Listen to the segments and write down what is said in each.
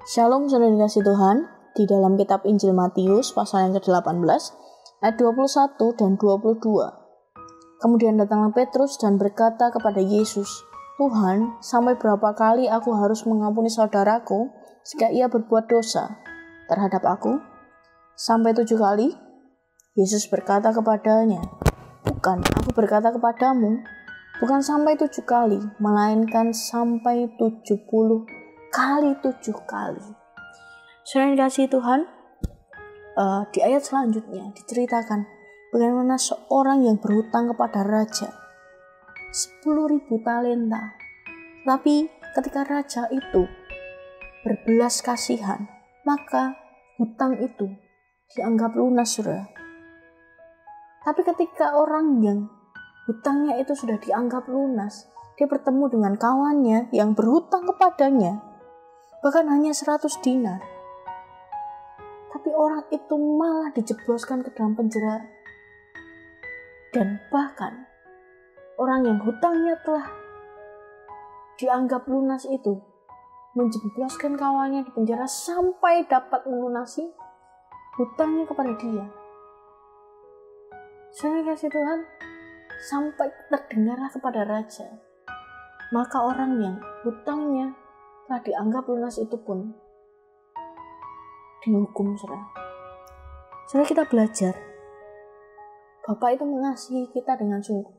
Shalom saudara dikasih Tuhan, di dalam kitab Injil Matius pasal yang ke-18 ayat 21 dan 22. Kemudian datanglah Petrus dan berkata kepada Yesus, "Tuhan, sampai berapa kali aku harus mengampuni saudaraku jika ia berbuat dosa terhadap aku? Sampai 7 kali?" Yesus berkata kepadanya, "Bukan, aku berkata kepadamu, bukan sampai 7 kali, melainkan sampai 70 kali 7 kali." Saudara yang dikasihi Tuhan, di ayat selanjutnya diceritakan bagaimana seorang yang berhutang kepada raja 10.000 talenta. Tapi ketika raja itu berbelas kasihan, maka hutang itu dianggap lunas, saudara. Tapi ketika orang yang hutangnya itu sudah dianggap lunas, dia bertemu dengan kawannya yang berhutang kepadanya bahkan hanya 100 dinar. Tapi orang itu malah dijebloskan ke dalam penjara. Dan bahkan orang yang hutangnya telah dianggap lunas itu menjebloskan kawannya di penjara sampai dapat melunasi hutangnya kepada dia. Saudara kasih Tuhan, sampai terdengarlah kepada raja. Maka orang yang hutangnya telah dianggap lunas itu pun dihukum, saudara. Saudara, kita belajar Bapak itu mengasihi kita dengan sungguh,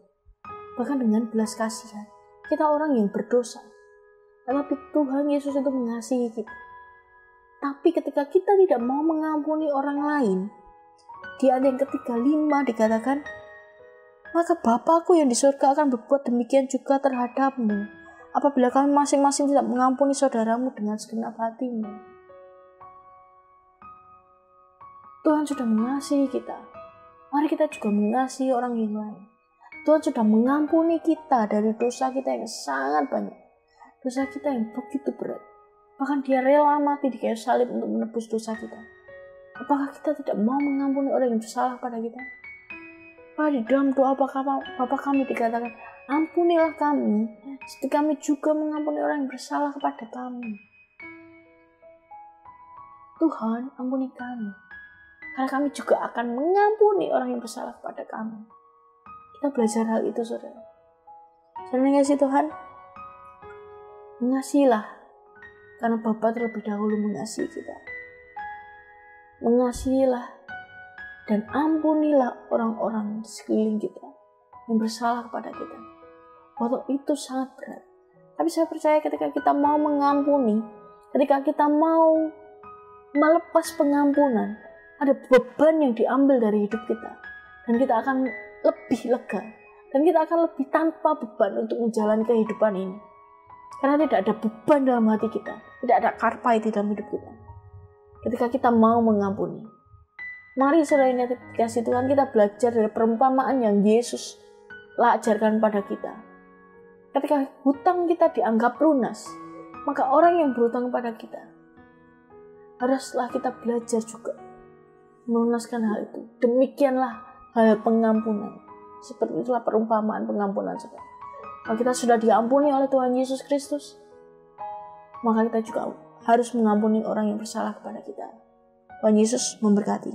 bahkan dengan belas kasihan. Kita orang yang berdosa, tetapi Tuhan Yesus itu mengasihi kita. Tapi ketika kita tidak mau mengampuni orang lain, di ayat yang ke-35 dikatakan, "Maka Bapakku yang di surga akan berbuat demikian juga terhadapmu, apabila kamu masing-masing tidak mengampuni saudaramu dengan segenap hatimu." Tuhan sudah mengasihi kita. Mari kita juga mengasihi orang yang lain. Tuhan sudah mengampuni kita dari dosa kita yang sangat banyak. Dosa kita yang begitu berat. Bahkan dia rela mati di kayu salib untuk menebus dosa kita. Apakah kita tidak mau mengampuni orang yang bersalah pada kita? Di dalam doa Bapa kami dikatakan, "Ampunilah kami, seperti kami juga mengampuni orang yang bersalah kepada kami." Tuhan, ampuni kami, karena kami juga akan mengampuni orang yang bersalah kepada kami. Kita belajar hal itu, saudara. Saudara yang kasih Tuhan, mengasihilah, karena Bapa terlebih dahulu mengasihi kita. Mengasihilah dan ampunilah orang-orang di sekeliling kita yang bersalah kepada kita. Waktu itu sangat berat. Tapi saya percaya ketika kita mau mengampuni, ketika kita mau melepas pengampunan, ada beban yang diambil dari hidup kita. Dan kita akan lebih lega. Dan kita akan lebih tanpa beban untuk menjalani kehidupan ini. Karena tidak ada beban dalam hati kita. Tidak ada karpai di dalam hidup kita. Ketika kita mau mengampuni. Mari saudara yang dikasihi Tuhan, kita belajar dari perumpamaan yang Yesus ajarkan pada kita. Ketika hutang kita dianggap lunas, maka orang yang berhutang kepada kita, haruslah kita belajar juga melunaskan hal itu. Demikianlah hal pengampunan. Seperti itulah perumpamaan pengampunan, saudara. Kalau kita sudah diampuni oleh Tuhan Yesus Kristus, maka kita juga harus mengampuni orang yang bersalah kepada kita. Tuhan Yesus memberkati.